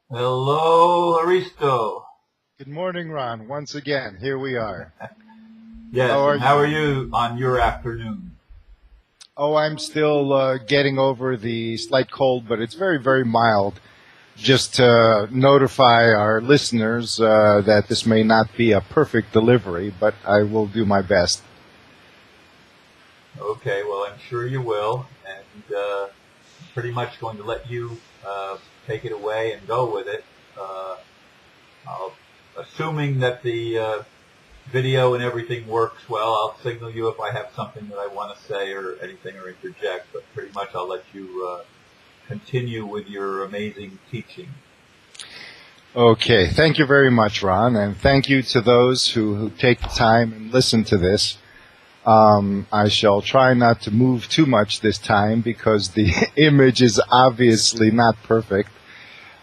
Hello, Aristo. Good morning, Ron. Once again, here we are. Yes, How are and how you? are you on your afternoon? Oh, I'm still getting over the slight cold, but it's very, very mild. Just to notify our listeners that this may not be a perfect delivery, but I will do my best. Okay, well, I'm sure you will, and pretty much going to let you take it away and go with it. I'll, assuming that the video and everything works well, I'll signal you if I have something that I want to say or anything or interject, but pretty much I'll let you continue with your amazing teaching. Okay, thank you very much, Ron, and thank you to those who take the time and listen to this. I shall try not to move too much this time because the image is obviously not perfect,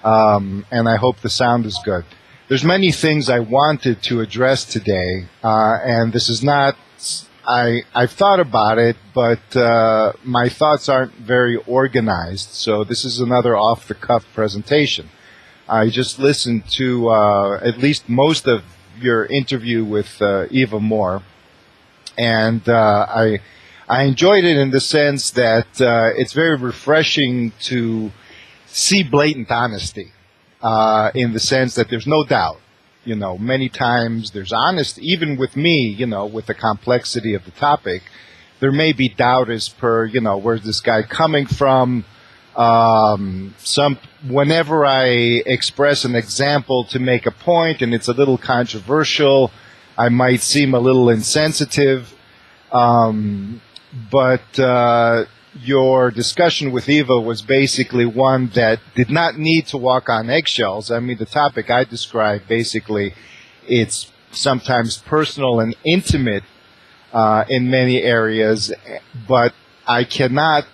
and I hope the sound is good. There's many things I wanted to address today, and this is not, I've thought about it, but my thoughts aren't very organized, so this is another off-the-cuff presentation. I just listened to at least most of your interview with Eva Moore, and I enjoyed it in the sense that it's very refreshing to see blatant honesty, in the sense that there's no doubt. You know, many times there's honesty, even with me, you know, with the complexity of the topic, there may be doubt as per, you know, where's this guy coming from? Whenever I express an example to make a point and it's a little controversial, I might seem a little insensitive, but your discussion with Eva was basically one that did not need to walk on eggshells. I mean, the topic I described, basically, it's sometimes personal and intimate in many areas, but I cannot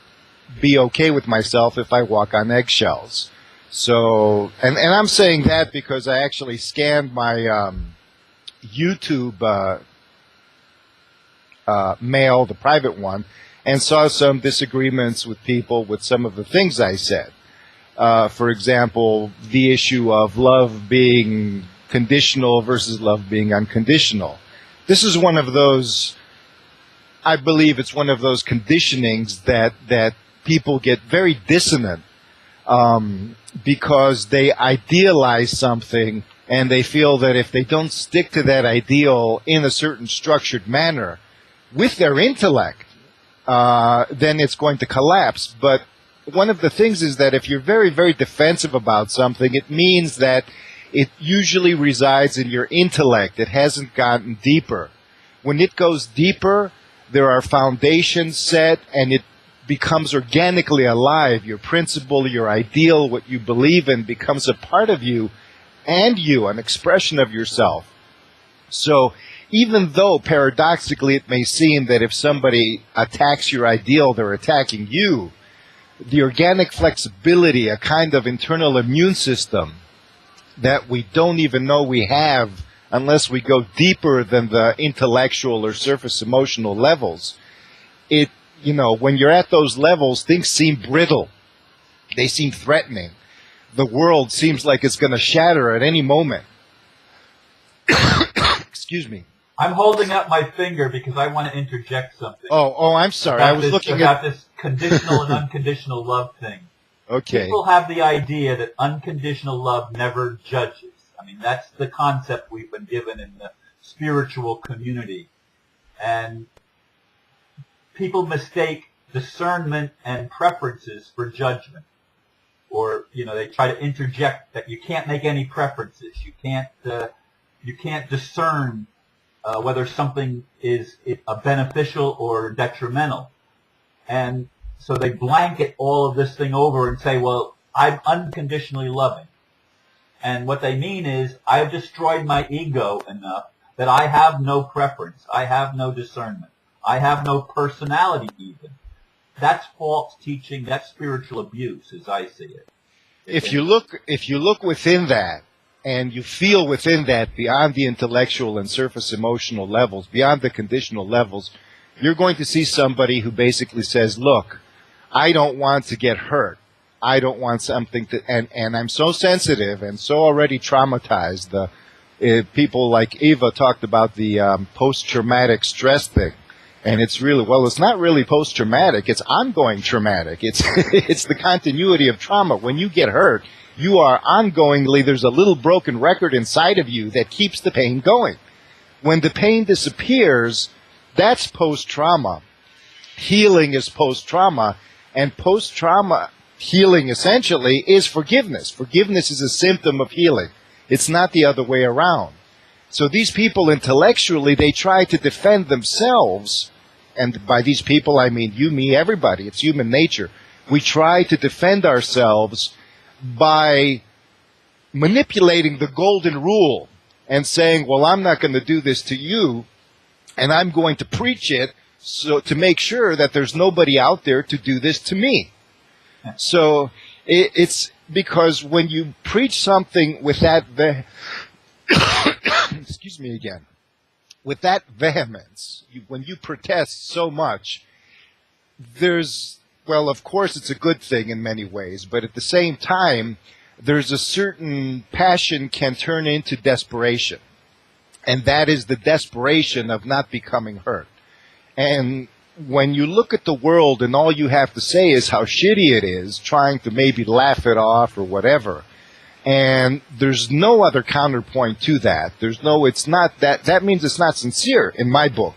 be okay with myself if I walk on eggshells. So, and I'm saying that because I actually scanned my YouTube mail, the private one, and saw some disagreements with people with some of the things I said. For example, the issue of love being conditional versus love being unconditional. This is one of those, I believe it's one of those conditionings that people get very dissonant because they idealize something and they feel that if they don't stick to that ideal in a certain structured manner with their intellect, then it's going to collapse. But one of the things is that if you're very, very defensive about something, it means that it usually resides in your intellect. It hasn't gotten deeper. When it goes deeper, there are foundations set, and it becomes organically alive. Your principle, your ideal, what you believe in becomes a part of you and you, an expression of yourself. So even though paradoxically it may seem that if somebody attacks your ideal, they're attacking you, the organic flexibility, a kind of internal immune system that we don't even know we have unless we go deeper than the intellectual or surface emotional levels, you know, when you're at those levels, things seem brittle. They seem threatening. The world seems like it's going to shatter at any moment. Excuse me. I'm holding up my finger because I want to interject something. Oh, I'm sorry. I was looking about this conditional and unconditional love thing. Okay. People have the idea that unconditional love never judges. I mean, that's the concept we've been given in the spiritual community. And people mistake discernment and preferences for judgment. Or, you know, they try to interject that you can't make any preferences. You can't discern whether something is a beneficial or detrimental. And so they blanket all of this thing over and say, well, I'm unconditionally loving. And what they mean is, I've destroyed my ego enough that I have no preference. I have no discernment. I have no personality even. That's false teaching. That's spiritual abuse, as I see it. If you look within that, and you feel within that beyond the intellectual and surface emotional levels, beyond the conditional levels, you're going to see somebody who basically says, look, I don't want to get hurt. I don't want something to, and I'm so sensitive and so already traumatized. People like Eva talked about the post-traumatic stress thing. And it's really, well, it's not really post-traumatic. It's ongoing traumatic. It's, it's the continuity of trauma. When you get hurt, you are ongoingly, there's a little broken record inside of you that keeps the pain going. When the pain disappears, that's post-trauma. Healing is post-trauma. And post-trauma healing essentially is forgiveness. Forgiveness is a symptom of healing. It's not the other way around. So these people intellectually, they try to defend themselves. And by these people, I mean you, me, everybody. It's human nature. We try to defend ourselves by manipulating the golden rule and saying, well, I'm not going to do this to you, and I'm going to preach it so to make sure that there's nobody out there to do this to me. So it's because when you preach something with that, excuse me again, with that vehemence, when you protest so much, well, of course it's a good thing in many ways, but at the same time, there's a certain passion can turn into desperation. And that is the desperation of not becoming hurt. And when you look at the world and all you have to say is how shitty it is, trying to maybe laugh it off or whatever, and there's no other counterpoint to that. It's not that means it's not sincere in my book.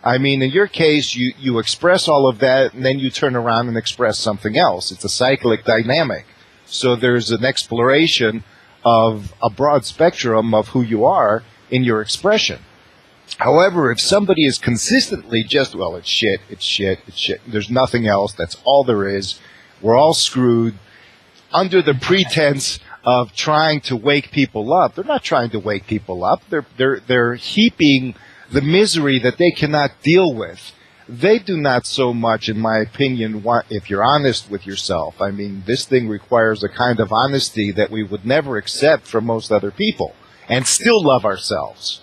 I mean, in your case, you express all of that and then you turn around and express something else. It's a cyclic dynamic. So there's an exploration of a broad spectrum of who you are in your expression. However, if somebody is consistently just, well, it's shit, there's nothing else, that's all there is, we're all screwed, under the pretense of trying to wake people up. They're not trying to wake people up. They're heaping the misery that they cannot deal with. They do not so much, in my opinion, want, if you're honest with yourself. I mean, this thing requires a kind of honesty that we would never accept from most other people and still love ourselves.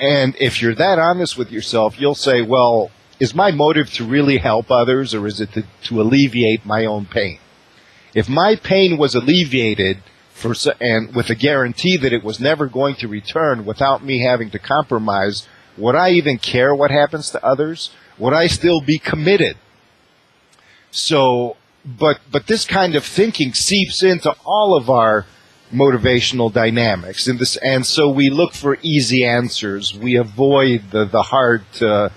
And if you're that honest with yourself, you'll say, well, is my motive to really help others, or is it to alleviate my own pain? If my pain was alleviated and with a guarantee that it was never going to return without me having to compromise, would I even care what happens to others? Would I still be committed? So, but this kind of thinking seeps into all of our motivational dynamics, and so we look for easy answers. We avoid the hard to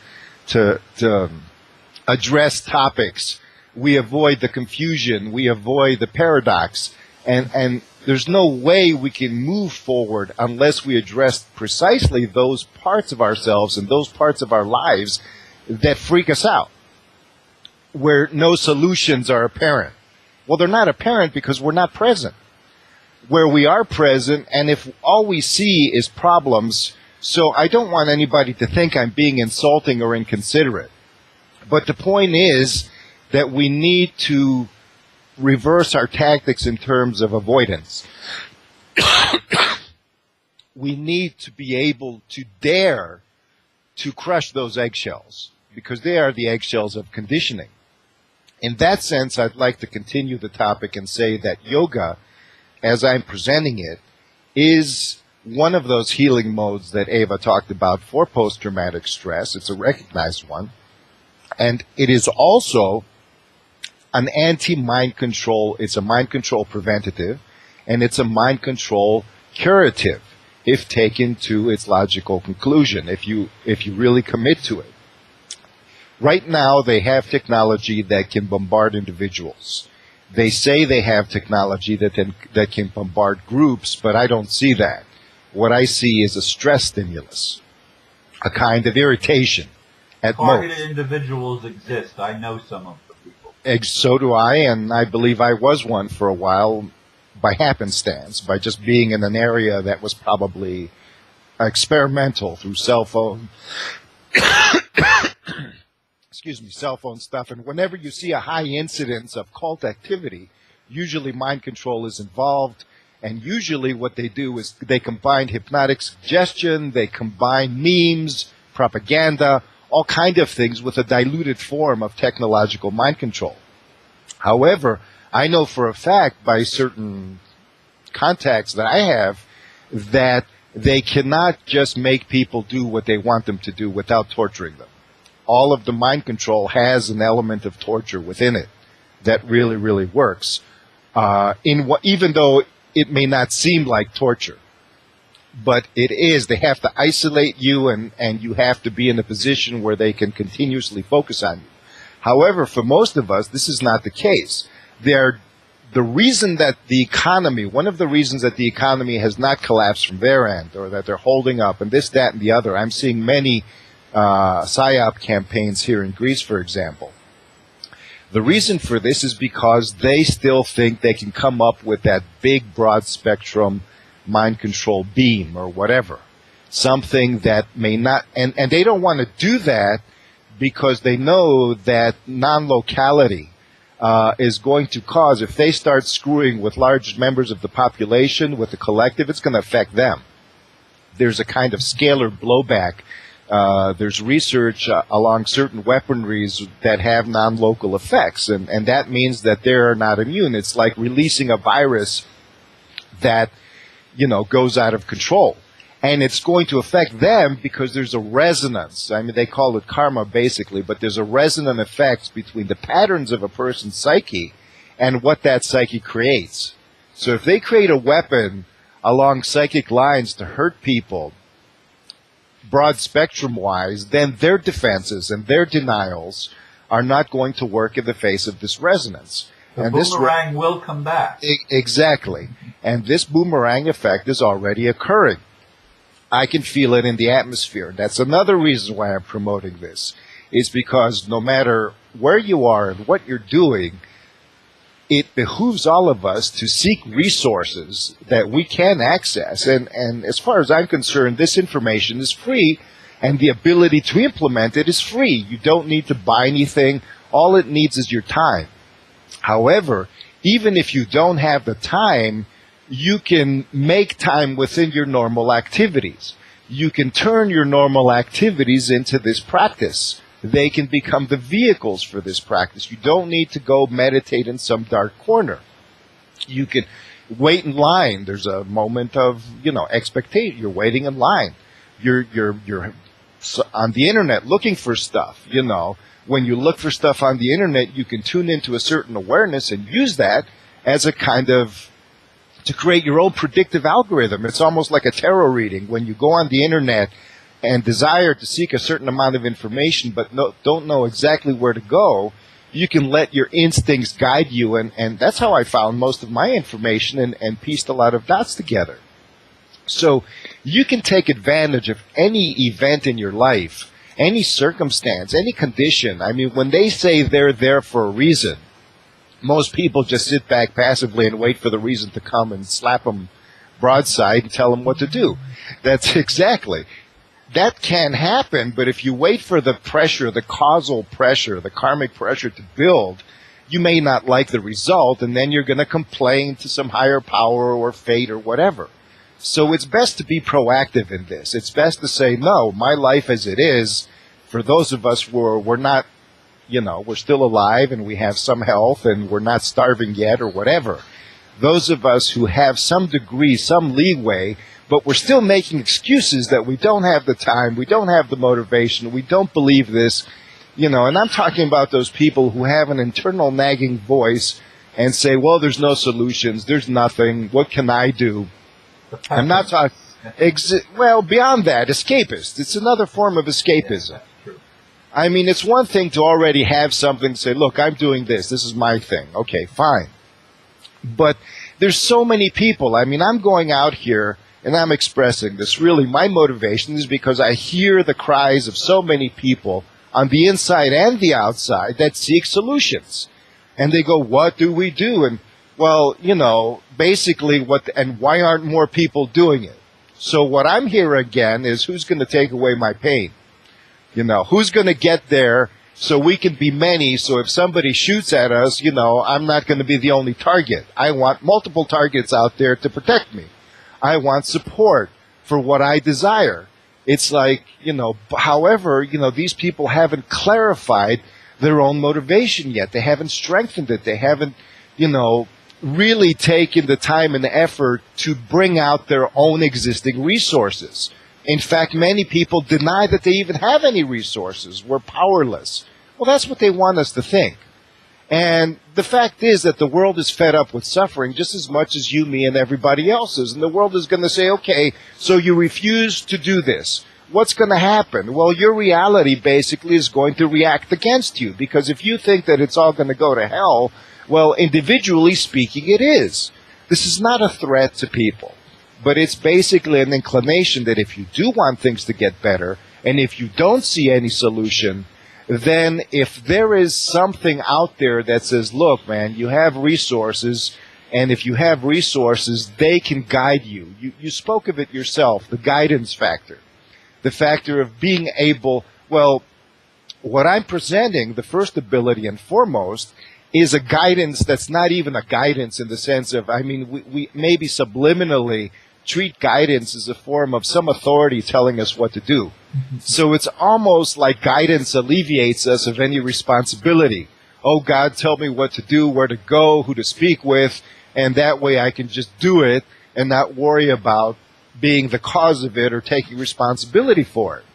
address topics. We avoid the confusion. We avoid the paradox, and there's no way we can move forward unless we address precisely those parts of ourselves and those parts of our lives that freak us out, where no solutions are apparent. Well, they're not apparent because we're not present. Where we are present, and if all we see is problems, so I don't want anybody to think I'm being insulting or inconsiderate. But the point is that we need to reverse our tactics in terms of avoidance. We need to be able to dare to crush those eggshells, because they are the eggshells of conditioning. In that sense, I'd like to continue the topic and say that yoga, as I'm presenting it, is one of those healing modes that Eva talked about for post-traumatic stress. It's a recognized one. And it is also an anti-mind control. It's a mind control preventative, and it's a mind control curative, if taken to its logical conclusion, if you really commit to it. Right now, they have technology that can bombard individuals. They say they have technology that can bombard groups, but I don't see that. What I see is a stress stimulus, a kind of irritation at most. Targeted individuals exist. I know some of the people. So do I, and I believe I was one for a while by happenstance, by just being in an area that was probably experimental through cell phone. Cell phone stuff, and whenever you see a high incidence of cult activity, usually mind control is involved, and usually what they do is they combine hypnotic suggestion, they combine memes, propaganda, all kind of things with a diluted form of technological mind control. However, I know for a fact by certain contacts that I have that they cannot just make people do what they want them to do without torturing them. All of the mind control has an element of torture within it that really, really works. Even though it may not seem like torture, but it is. They have to isolate you, and you have to be in a position where they can continuously focus on you. However, for most of us, this is not the case. The reason that the economy, one of the reasons that the economy has not collapsed from their end, or that they're holding up, and this, that, and the other, I'm seeing many PSYOP campaigns here in Greece, for example. The reason for this is because they still think they can come up with that big, broad spectrum mind control beam or whatever. Something that may not, and they don't want to do that because they know that non-locality is going to cause, if they start screwing with large members of the population, with the collective, it's going to affect them. There's a kind of scalar blowback. There's research along certain weaponries that have non-local effects, and that means that they're not immune. It's like releasing a virus that, goes out of control. And it's going to affect them because there's a resonance. I mean, they call it karma, basically, but there's a resonant effect between the patterns of a person's psyche and what that psyche creates. So if they create a weapon along psychic lines to hurt people, broad spectrum-wise, then their defenses and their denials are not going to work in the face of this resonance. The boomerang will come back. Exactly. And this boomerang effect is already occurring. I can feel it in the atmosphere. That's another reason why I'm promoting this, is because no matter where you are and what you're doing, it behooves all of us to seek resources that we can access. And as far as I'm concerned, this information is free, and the ability to implement it is free. You don't need to buy anything. All it needs is your time. However, even if you don't have the time, you can make time within your normal activities. You can turn your normal activities into this practice. They can become the vehicles for this practice. You don't need to go meditate in some dark corner. You can wait in line. There's a moment of, expectation. You're waiting in line. You're on the internet looking for stuff, When you look for stuff on the internet, you can tune into a certain awareness and use that as a kind of, to create your own predictive algorithm. It's almost like a tarot reading. When you go on the internet and desire to seek a certain amount of information but don't know exactly where to go, you can let your instincts guide you. And that's how I found most of my information and pieced a lot of dots together. So you can take advantage of any event in your life, any circumstance, any condition. I mean, when they say they're there for a reason, most people just sit back passively and wait for the reason to come and slap them broadside and tell them what to do. That's exactly. That can happen, but if you wait for the pressure, the causal pressure, the karmic pressure to build, you may not like the result, and then you're going to complain to some higher power or fate or whatever. So it's best to be proactive in this. It's best to say, no, my life as it is, for those of us who we're not, we're still alive and we have some health and we're not starving yet or whatever. Those of us who have some degree, some leeway, but we're still making excuses that we don't have the time, we don't have the motivation, we don't believe this, and I'm talking about those people who have an internal nagging voice and say, well, there's no solutions, there's nothing, what can I do? I'm not talking, beyond that, escapist. It's another form of escapism. Yeah, that's true. I mean, it's one thing to already have something to say, look, I'm doing this is my thing. Okay, fine. But there's so many people. I mean, I'm going out here and I'm expressing this. Really, my motivation is because I hear the cries of so many people on the inside and the outside that seek solutions. And they go, what do we do? And, well, basically and why aren't more people doing it? So what I'm here again is, who's going to take away my pain? Who's going to get there so we can be many, so if somebody shoots at us, I'm not going to be the only target. I want multiple targets out there to protect me. I want support for what I desire. It's like, however, these people haven't clarified their own motivation yet. They haven't strengthened it. They haven't really taken the time and effort to bring out their own existing resources. In fact, many people deny that they even have any resources. We're powerless. Well, that's what they want us to think. And the fact is that the world is fed up with suffering just as much as you, me, and everybody else is. And the world is going to say, okay, so you refuse to do this. What's going to happen? Well, your reality basically is going to react against you, because if you think that it's all going to go to hell, well, individually speaking, it is. This is not a threat to people, but it's basically an inclination that if you do want things to get better, and if you don't see any solution, then if there is something out there that says, look, man, you have resources, and if you have resources, they can guide you. You spoke of it yourself, the guidance factor. The factor of being able, well, what I'm presenting, the first ability and foremost, is a guidance that's not even a guidance in the sense of, we maybe subliminally treat guidance as a form of some authority telling us what to do. So it's almost like guidance alleviates us of any responsibility. Oh, God, tell me what to do, where to go, who to speak with, and that way I can just do it and not worry about being the cause of it or taking responsibility for it.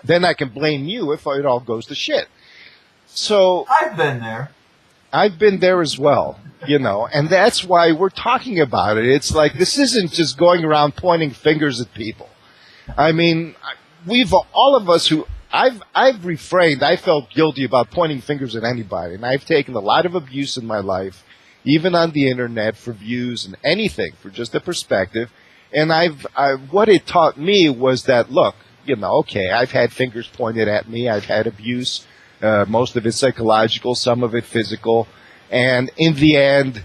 Then I can blame you if it all goes to shit. So I've been there. I've been there as well, and that's why we're talking about it. It's like, this isn't just going around pointing fingers at people. All of us who, I've refrained, I felt guilty about pointing fingers at anybody, and I've taken a lot of abuse in my life, even on the internet, for views and anything, for just a perspective. And what it taught me was that, look, okay, I've had fingers pointed at me, I've had abuse, most of it psychological, some of it physical, and in the end,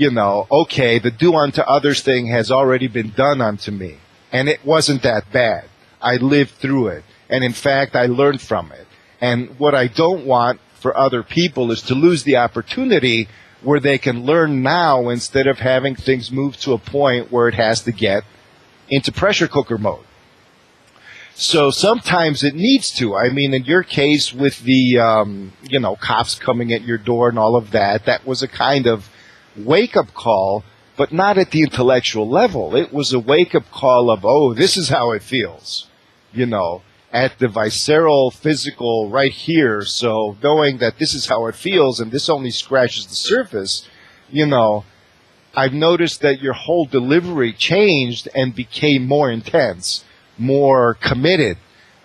okay, the do unto others thing has already been done unto me, and it wasn't that bad. I lived through it, and in fact, I learned from it. And what I don't want for other people is to lose the opportunity where they can learn now instead of having things move to a point where it has to get into pressure cooker mode. So sometimes it needs to. In your case with the, cops coming at your door and all of that, that was a kind of wake-up call, but not at the intellectual level. It was a wake-up call of, oh, this is how it feels, at the visceral, physical, right here. So knowing that this is how it feels and this only scratches the surface, I've noticed that your whole delivery changed and became more intense, more committed,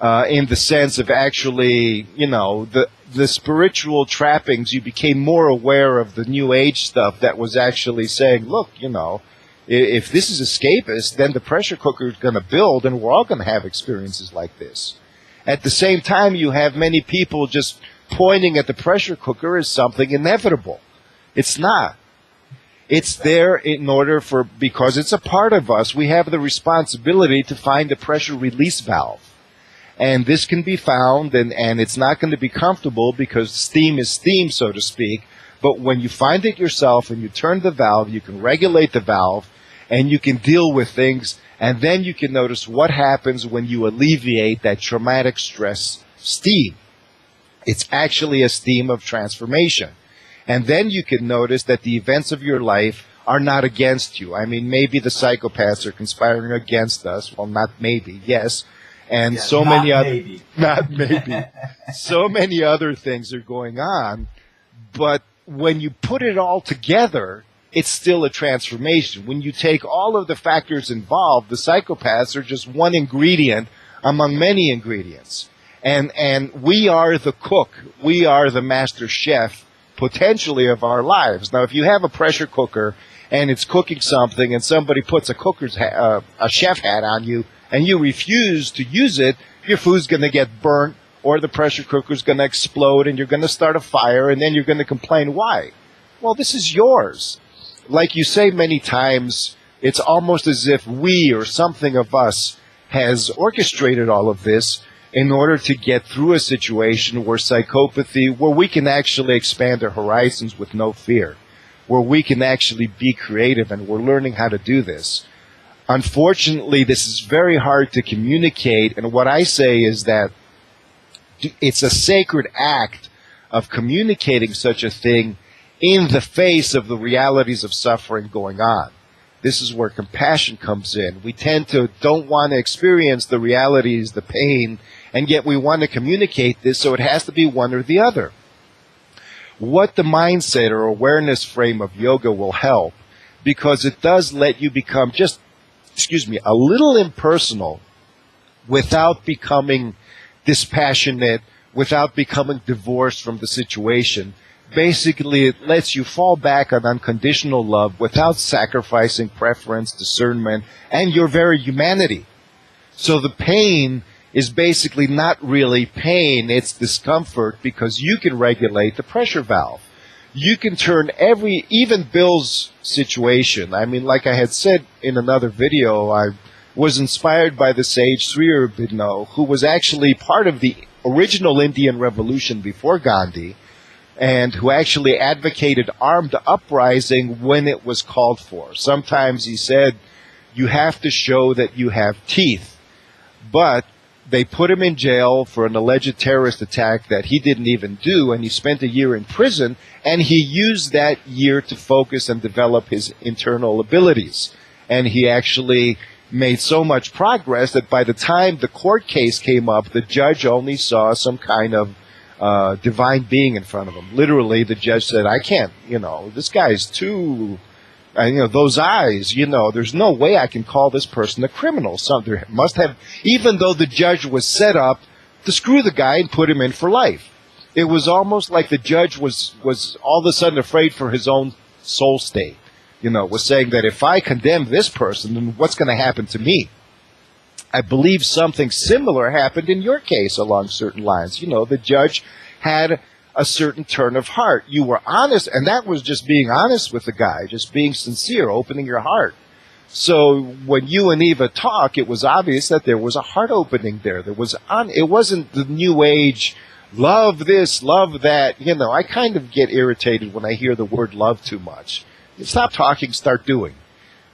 in the sense of actually, the spiritual trappings. You became more aware of the New Age stuff that was actually saying, look, if this is escapist, then the pressure cooker is going to build and we're all going to have experiences like this. At the same time, you have many people just pointing at the pressure cooker as something inevitable. It's not. It's there because it's a part of us. We have the responsibility to find a pressure release valve. And this can be found, and it's not going to be comfortable because steam is steam, so to speak. But when you find it yourself and you turn the valve, you can regulate the valve, and you can deal with things, and then you can notice what happens when you alleviate that traumatic stress steam. It's actually a steam of transformation. And then you can notice that the events of your life are not against you. Maybe the psychopaths are conspiring against us. Well, not maybe, yes. And yeah, so many other, not maybe, so many other things are going on. But when you put it all together, it's still a transformation. When you take all of the factors involved, the psychopaths are just one ingredient among many ingredients. And we are the cook. We are the master chef, potentially, of our lives. Now, if you have a pressure cooker and it's cooking something and somebody puts a chef hat on you and you refuse to use it, your food's going to get burnt or the pressure cooker's going to explode and you're going to start a fire and then you're going to complain why. Well, this is yours. Like you say many times, it's almost as if we or something of us has orchestrated all of this in order to get through a situation where psychopathy, where we can actually expand our horizons with no fear, where we can actually be creative, and we're learning how to do this. Unfortunately, this is very hard to communicate, and what I say is that it's a sacred act of communicating such a thing in the face of the realities of suffering going on. This is where compassion comes in. We tend to don't want to experience the realities, the pain, and yet we want to communicate this, so it has to be one or the other. What the mindset or awareness frame of yoga will help, because it does let you become just, a little impersonal without becoming dispassionate, without becoming divorced from the situation. Basically, it lets you fall back on unconditional love without sacrificing preference, discernment, and your very humanity. So the pain is basically not really pain, it's discomfort, because you can regulate the pressure valve. You can turn even Bill's situation. I mean, like I had said in another video, I was inspired by the sage Sri Aurobindo, who was actually part of the original Indian Revolution before Gandhi, and who actually advocated armed uprising when it was called for. Sometimes he said, you have to show that you have teeth. But they put him in jail for an alleged terrorist attack that he didn't even do, and he spent a year in prison, and he used that year to focus and develop his internal abilities. And he actually made so much progress that by the time the court case came up, the judge only saw some kind of divine being in front of him. Literally, the judge said, I can't, this guy's too, those eyes, there's no way I can call this person a criminal. There must have, even though the judge was set up to screw the guy and put him in for life. It was almost like the judge was all of a sudden afraid for his own soul state. Was saying that if I condemn this person, then what's going to happen to me? I believe something similar happened in your case along certain lines. The judge had a certain turn of heart. You were honest, and that was just being honest with the guy, just being sincere, opening your heart. So when you and Eva talk, it was obvious that there was a heart opening there. It wasn't the new age, love this, love that. I kind of get irritated when I hear the word love too much. Stop talking, start doing.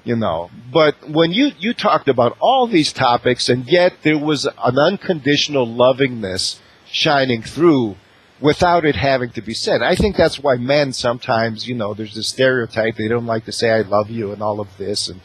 But when you talked about all these topics, and yet there was an unconditional lovingness shining through without it having to be said. I think that's why men sometimes, there's this stereotype, they don't like to say I love you and all of this and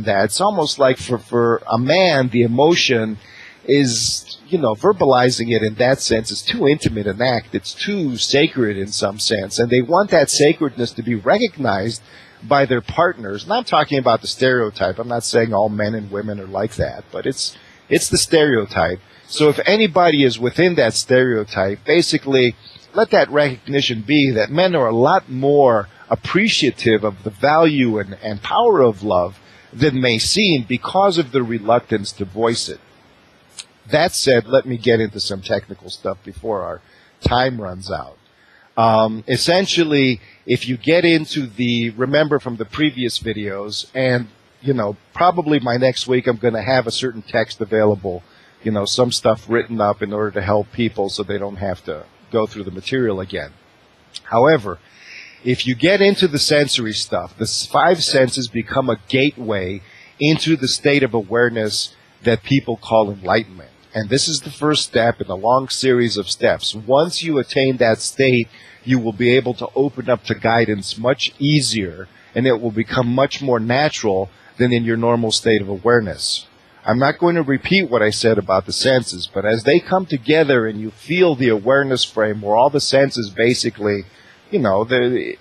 that. It's almost like for a man, the emotion is, verbalizing it in that sense is too intimate an act. It's too sacred in some sense, and they want that sacredness to be recognized by their partners. And I'm talking about the stereotype. I'm not saying all men and women are like that, but it's the stereotype. So if anybody is within that stereotype, basically let that recognition be that men are a lot more appreciative of the value and power of love than may seem because of the reluctance to voice it. That said, let me get into some technical stuff before our time runs out. Essentially, if you get into remember from the previous videos, and, probably by next week I'm going to have a certain text available, some stuff written up in order to help people so they don't have to go through the material again. However, if you get into the sensory stuff, the 5 senses become a gateway into the state of awareness that people call enlightenment. And this is the first step in a long series of steps. Once you attain that state, you will be able to open up to guidance much easier, and it will become much more natural than in your normal state of awareness. I'm not going to repeat what I said about the senses, but as they come together and you feel the awareness frame where all the senses basically, they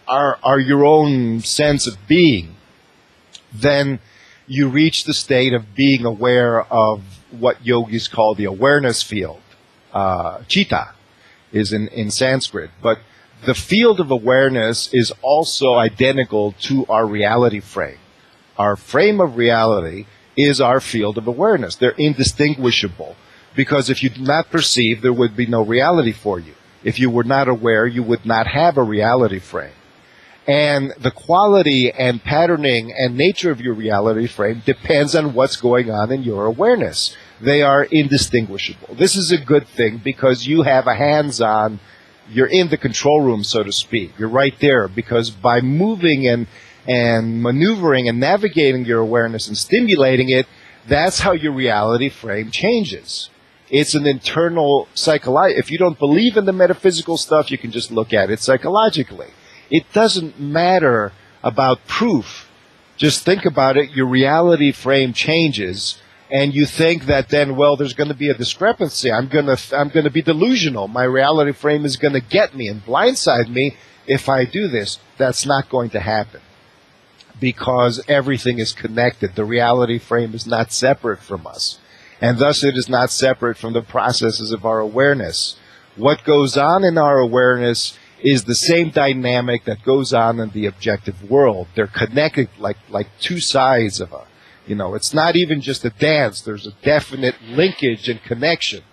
are your own sense of being, then you reach the state of being aware of what yogis call the awareness field. Chitta is in Sanskrit. But the field of awareness is also identical to our reality frame. Our frame of reality is our field of awareness. They're indistinguishable. Because if you do not perceive, there would be no reality for you. If you were not aware, you would not have a reality frame. And the quality and patterning and nature of your reality frame depends on what's going on in your awareness. They are indistinguishable. This is a good thing because you have a hands-on, you're in the control room, so to speak. You're right there because by moving and maneuvering and navigating your awareness and stimulating it, that's how your reality frame changes. It's an internal psychological. If you don't believe in the metaphysical stuff, you can just look at it psychologically. It doesn't matter about proof. Just think about it. Your reality frame changes, and you think that then, well, there's going to be a discrepancy. I'm going to be delusional. My reality frame is going to get me and blindside me if I do this. That's not going to happen, because everything is connected. The reality frame is not separate from us, and thus it is not separate from the processes of our awareness. What goes on in our awareness is the same dynamic that goes on in the objective world. They're connected like two sides of a, it's not even just a dance. There's a definite linkage and connection.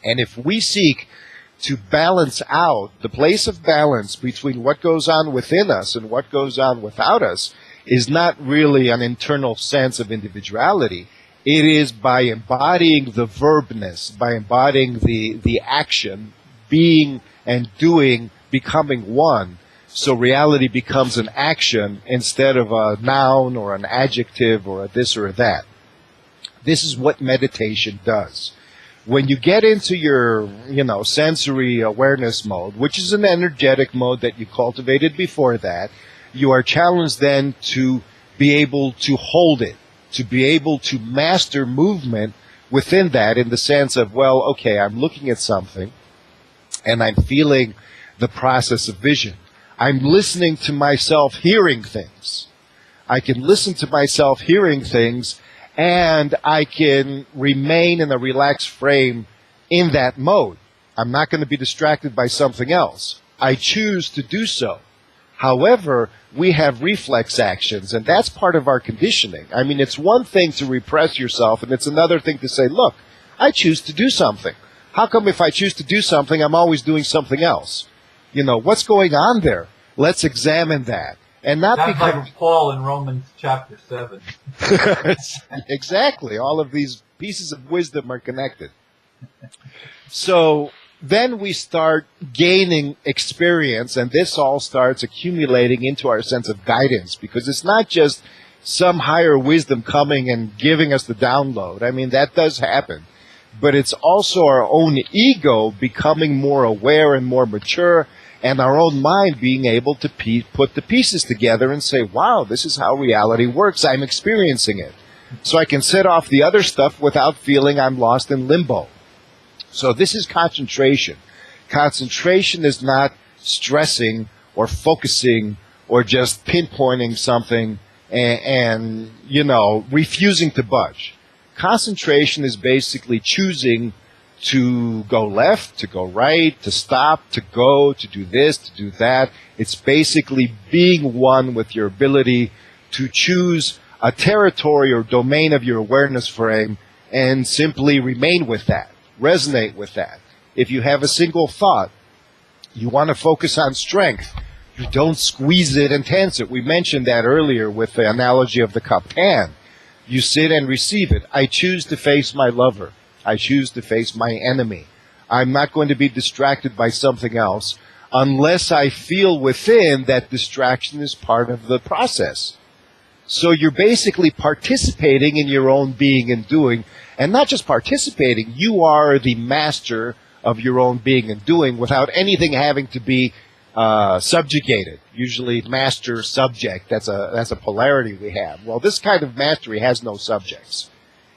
And if we seek to balance out, the place of balance between what goes on within us and what goes on without us is not really an internal sense of individuality. It is by embodying the verbness, by embodying the action, being and doing, becoming one. So reality becomes an action instead of a noun or an adjective or a this or a that. This is what meditation does. When you get into your, sensory awareness mode, which is an energetic mode that you cultivated before that, you are challenged then to be able to hold it, to be able to master movement within that, in the sense of, well, okay, I'm looking at something and I'm feeling the process of vision. I'm listening to myself hearing things. I can listen to myself hearing things, and I can remain in a relaxed frame in that mode. I'm not going to be distracted by something else. I choose to do so. However, we have reflex actions, and that's part of our conditioning. I mean, it's one thing to repress yourself, and it's another thing to say, look, I choose to do something. How come if I choose to do something, I'm always doing something else? What's going on there? Let's examine that. And not Sounds because like Paul in Romans chapter 7. Exactly. All of these pieces of wisdom are connected. So then we start gaining experience, and this all starts accumulating into our sense of guidance, because it's not just some higher wisdom coming and giving us the download. I mean, that does happen. But it's also our own ego becoming more aware and more mature, and our own mind being able to put the pieces together and say, wow, this is how reality works. I'm experiencing it. So I can set off the other stuff without feeling I'm lost in limbo. So this is concentration. Concentration is not stressing or focusing or just pinpointing something and refusing to budge. Concentration is basically choosing to go left, to go right, to stop, to go, to do this, to do that. It's basically being one with your ability to choose a territory or domain of your awareness frame and simply remain with that, resonate with that. If you have a single thought, you want to focus on strength. You don't squeeze it and tense it. We mentioned that earlier with the analogy of the cupped hand. You sit and receive it. I choose to face my lover. I choose to face my enemy. I'm not going to be distracted by something else unless I feel within that distraction is part of the process. So you're basically participating in your own being and doing, and not just participating, you are the master of your own being and doing without anything having to be subjugated. Usually master subject, that's a polarity we have. Well, this kind of mastery has no subjects.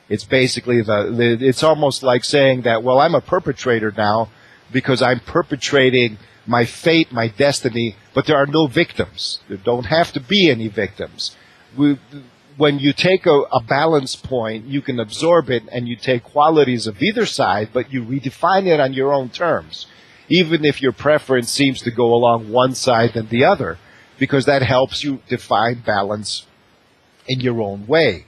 It's basically it's almost like saying that, well, I'm a perpetrator now because I'm perpetrating my fate, my destiny, but there are no victims. There don't have to be any victims. When you take a balance point, you can absorb it and you take qualities of either side, but you redefine it on your own terms, even if your preference seems to go along one side than the other, because that helps you define balance in your own way.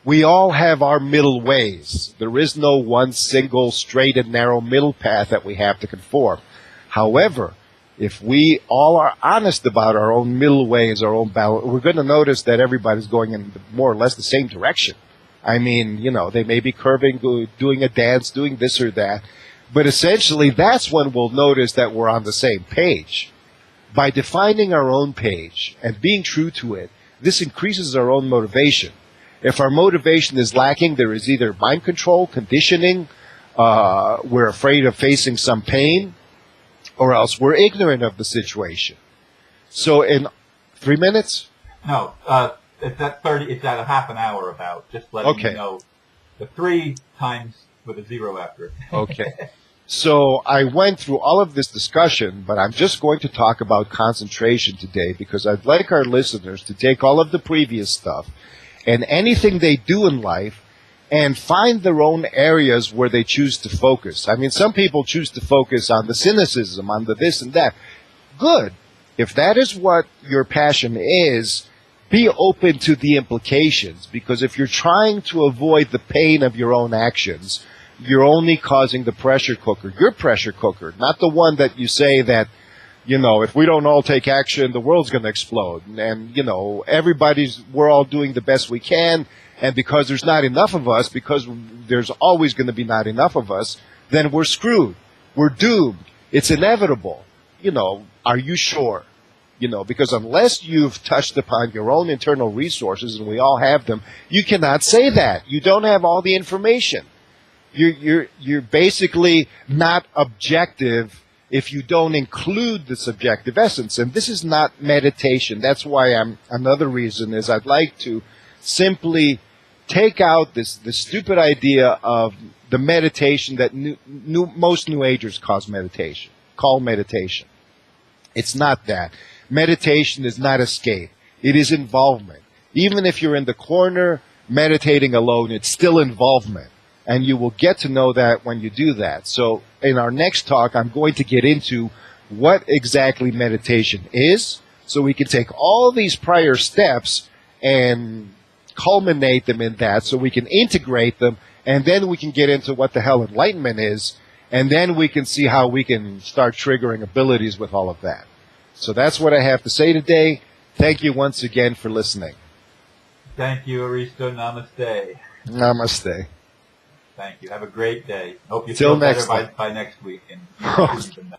We all have our middle ways. There is no one single straight and narrow middle path that we have to conform. However, if we all are honest about our own middle ways, our own balance, we're going to notice that everybody's going in more or less the same direction. I mean, they may be curving, doing a dance, doing this or that, but essentially that's when we'll notice that we're on the same page. By defining our own page and being true to it, this increases our own motivation. If our motivation is lacking, there is either mind control, conditioning, we're afraid of facing some pain, or else we're ignorant of the situation. So in 3 minutes? No, it's at 30. It's at a half an hour about. Just letting you know. The 3 times with a 0 after it. Okay. So I went through all of this discussion, but I'm just going to talk about concentration today because I'd like our listeners to take all of the previous stuff and anything they do in life and find their own areas where they choose to focus. I mean, some people choose to focus on the cynicism, on the this and that. Good. If that is what your passion is, be open to the implications, because if you're trying to avoid the pain of your own actions, you're only causing the pressure cooker, your pressure cooker, not the one that you say that, you know, if we don't all take action, the world's going to explode. And, you know, we're all doing the best we can. And because there's not enough of us, because there's always going to be not enough of us, then we're screwed. We're doomed. It's inevitable. You know, are you sure? You know, because unless you've touched upon your own internal resources, and we all have them, you cannot say that. You don't have all the information. You're basically not objective if you don't include the subjective essence. And this is not meditation. That's why another reason is I'd like to simply take out this stupid idea of the meditation that most New Agers call meditation. It's not that. Meditation is not escape. It is involvement. Even if you're in the corner meditating alone, it's still involvement. And you will get to know that when you do that. So in our next talk, I'm going to get into what exactly meditation is, so we can take all these prior steps and culminate them in that, so we can integrate them, and then we can get into what the hell enlightenment is, and then we can see how we can start triggering abilities with all of that. So that's what I have to say today. Thank you once again for listening. Thank you, Aristo. Namaste. Namaste. Thank you. Have a great day. Hope you feel better by next week. And